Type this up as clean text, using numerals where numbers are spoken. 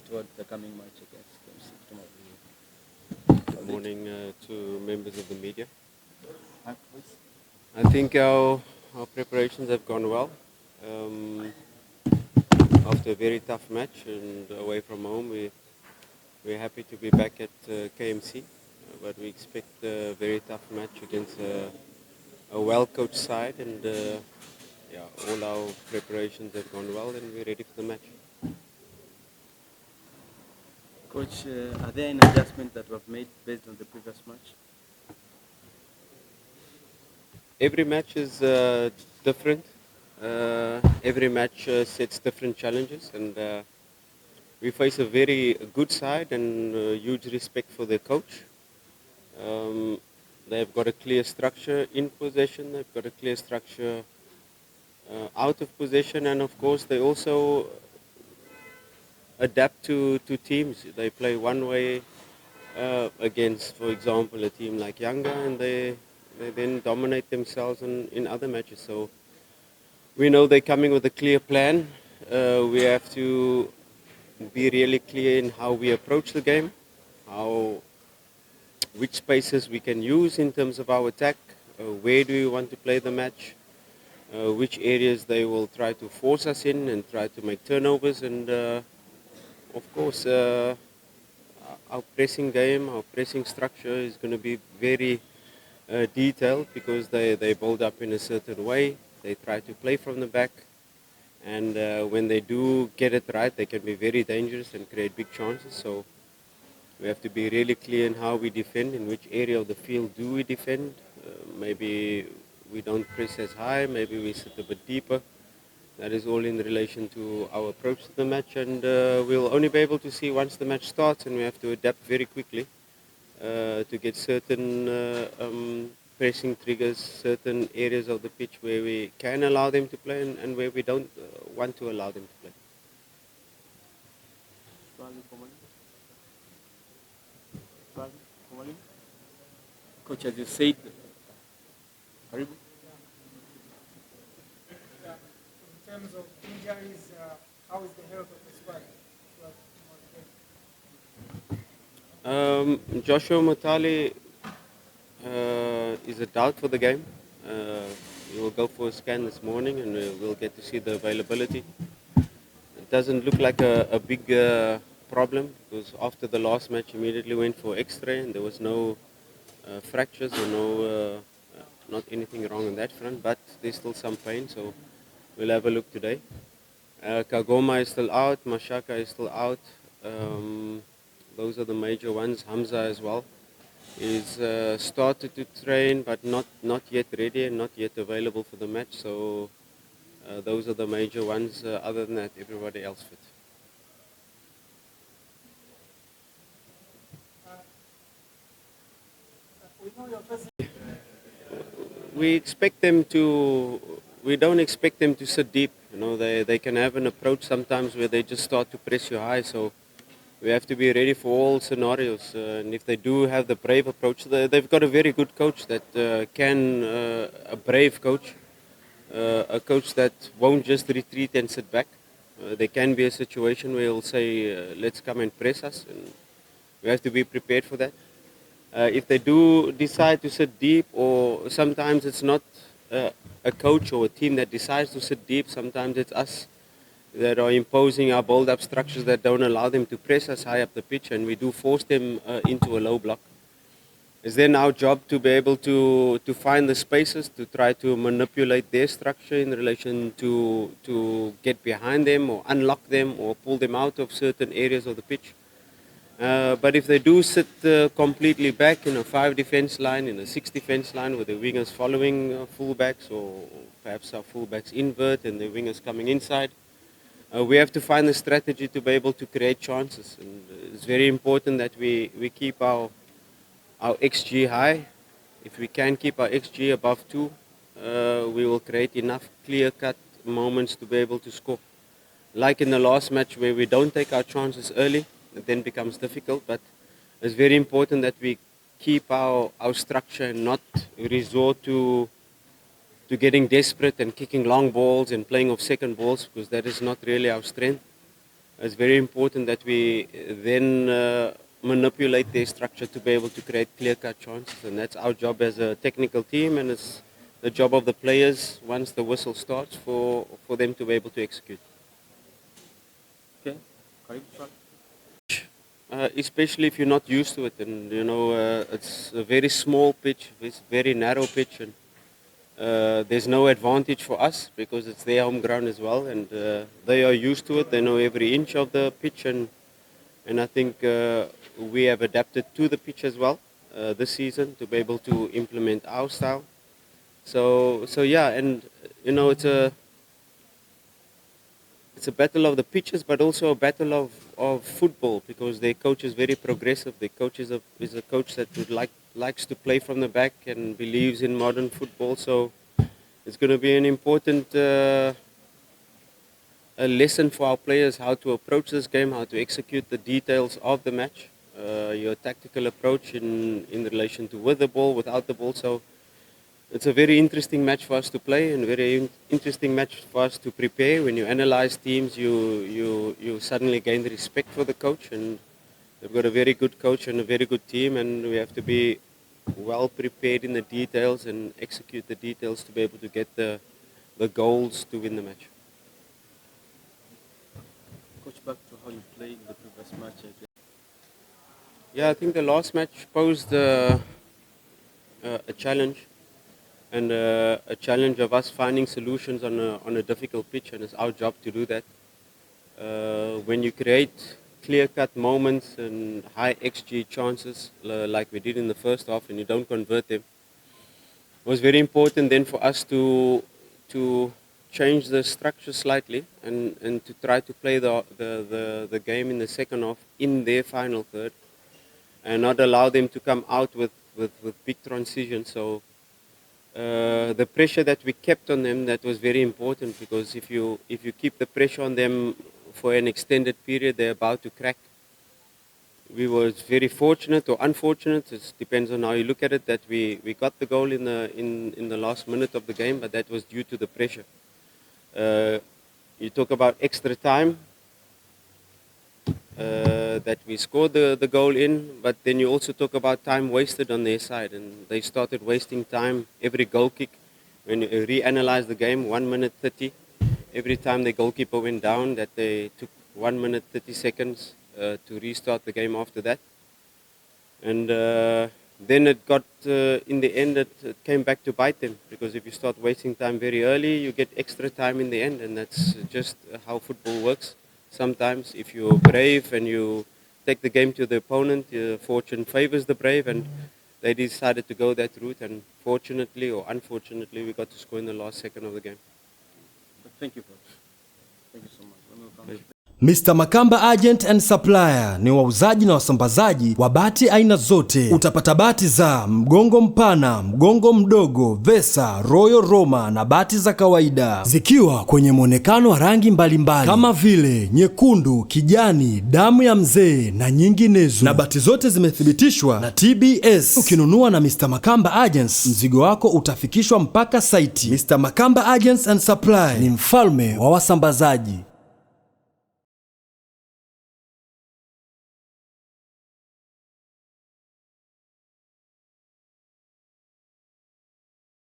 towards the coming match against KMC tomorrow? Good morning to members of the media. Please. I think our preparations have gone well. Um, After a very tough match and away from home, we're happy to be back at KMC, but we expect a very tough match against a well-coached side, and yeah, all our preparations have gone well, and we're ready for the match. Coach, are there any adjustments that were made based on the previous match? Every match is different. Every match sets different challenges, and we face a very good side and huge respect for their coach. Um, they've got a clear structure in possession. They've got a clear structure out of possession, and of course they also adapt to teams. They play one way against, for example, a team like Yanga, and they then dominate themselves in other matches. So we know they're coming with a clear plan. We have to be really clear in how we approach the game, how which spaces we can use in terms of our attack, where do we want to play the match, which areas they will try to force us in and try to make turnovers, and of course our pressing game, our pressing structure is going to be very detailed because they build up in a certain way. They try to play from the back, and when they do get it right, they can be very dangerous and create big chances. So we have to be really clear in how we defend, in which area of the field do we defend. Maybe we don't press as high, maybe we sit a bit deeper. That is all in relation to our approach to the match, and we'll only be able to see once the match starts, and we have to adapt very quickly to get certain pressing triggers, certain areas of the pitch where we can allow them to play and where we don't want to allow them to play. Coach, as you said, In terms of injuries, how is the health of the squad? Joshua Mutali is a doubt for the game. He will go for a scan this morning, and we'll get to see the availability. It doesn't look like a big problem because after the last match, immediately went for X-ray, and there was no fractures or not anything wrong on that front. But there's still some pain, so we'll have a look today. Kagoma is still out. Mashaka is still out. Those are the major ones. Hamza as well. He's started to train, but not yet ready and not yet available for the match. So those are the major ones. Other than that, everybody else fit. We know your first. We expect them to. We don't expect them to sit deep. You know, they can have an approach sometimes where they just start to press you high. So we have to be ready for all scenarios. And if they do have the brave approach, they've got a very good coach that can, a brave coach, a coach that won't just retreat and sit back. There can be a situation where he'll say, let's come and press us. And we have to be prepared for that. If they do decide to sit deep, or sometimes it's not a coach or a team that decides to sit deep, sometimes it's us that are imposing our build-up structures that don't allow them to press us high up the pitch, and we do force them into a low block. It's then our job to be able to find the spaces, to try to manipulate their structure in relation to get behind them or unlock them or pull them out of certain areas of the pitch. But if they do sit completely back in a 5 defense line, in a 6 defense line, with the wingers following fullbacks, or perhaps our fullbacks invert and the wingers coming inside, we have to find a strategy to be able to create chances. And it's very important that we keep our XG high. If we can keep our XG above 2, we will create enough clear-cut moments to be able to score. Like in the last match where we don't take our chances early, it then becomes difficult. But it's very important that we keep our structure and not resort to getting desperate and kicking long balls and playing off second balls, because that is not really our strength. It's very important that we then manipulate their structure to be able to create clear-cut chances, and that's our job as a technical team, and it's the job of the players once the whistle starts for them to be able to execute. Okay. Especially if you're not used to it, and it's a very small pitch, it's very narrow pitch, and there's no advantage for us because it's their home ground as well, and they are used to it. They know every inch of the pitch, and I think we have adapted to the pitch as well this season to be able to implement our style. So yeah, and it's a battle of the pitches, but also a battle of football, because their coach is very progressive. Their coach is a coach that likes to play from the back and believes in modern football. So it's going to be an important a lesson for our players how to approach this game, how to execute the details of the match, your tactical approach in relation to with the ball, without the ball. So it's a very interesting match for us to play, and a very interesting match for us to prepare. When you analyze teams, you suddenly gain the respect for the coach, and they've got a very good coach and a very good team, and we have to be well prepared in the details and execute the details to be able to get the goals to win the match. Coach, back to how you played the previous match. Yeah, I think the last match posed a challenge. And a challenge of us finding solutions on a difficult pitch, and it's our job to do that. When you create clear-cut moments and high XG chances like we did in the first half, and you don't convert them, it was very important then for us to change the structure slightly and to try to play the game in the second half in their final third, and not allow them to come out with big transitions. So the pressure that we kept on them, that was very important, because if you keep the pressure on them for an extended period, they're about to crack. We were very fortunate or unfortunate, it depends on how you look at it, that we got the goal in the last minute of the game, but that was due to the pressure. You talk about extra time, that we scored the goal in, but then you also talk about time wasted on their side, and they started wasting time every goal kick. When you reanalyze the game, 1 minute 30, every time the goalkeeper went down, that they took 1 minute 30 seconds to restart the game after that. And then it got, in the end, it came back to bite them, because if you start wasting time very early, you get extra time in the end, and that's just how football works. Sometimes if you're brave and you take the game to the opponent, fortune favors the brave, and they decided to go that route, and fortunately or unfortunately we got to score in the last second of the game. Thank you, Coach. Thank you so much. Mr. Makamba Agent and Supplier ni wauzaji na wasambazaji wa bati aina zote. Utapata bati za mgongo mpana, mgongo mdogo, Vesa, Royal Roma na bati za kawaida, zikiwa kwenye muonekano wa rangi mbalimbali kama vile nyekundu, kijani, damu ya mzee na nyinginezo. Na bati zote zimethibitishwa na TBS. Ukinunua na Mr. Makamba Agents, mzigo wako utafikishwa mpaka site. Mr. Makamba Agents and Supply ni mfalme wa wasambazaji.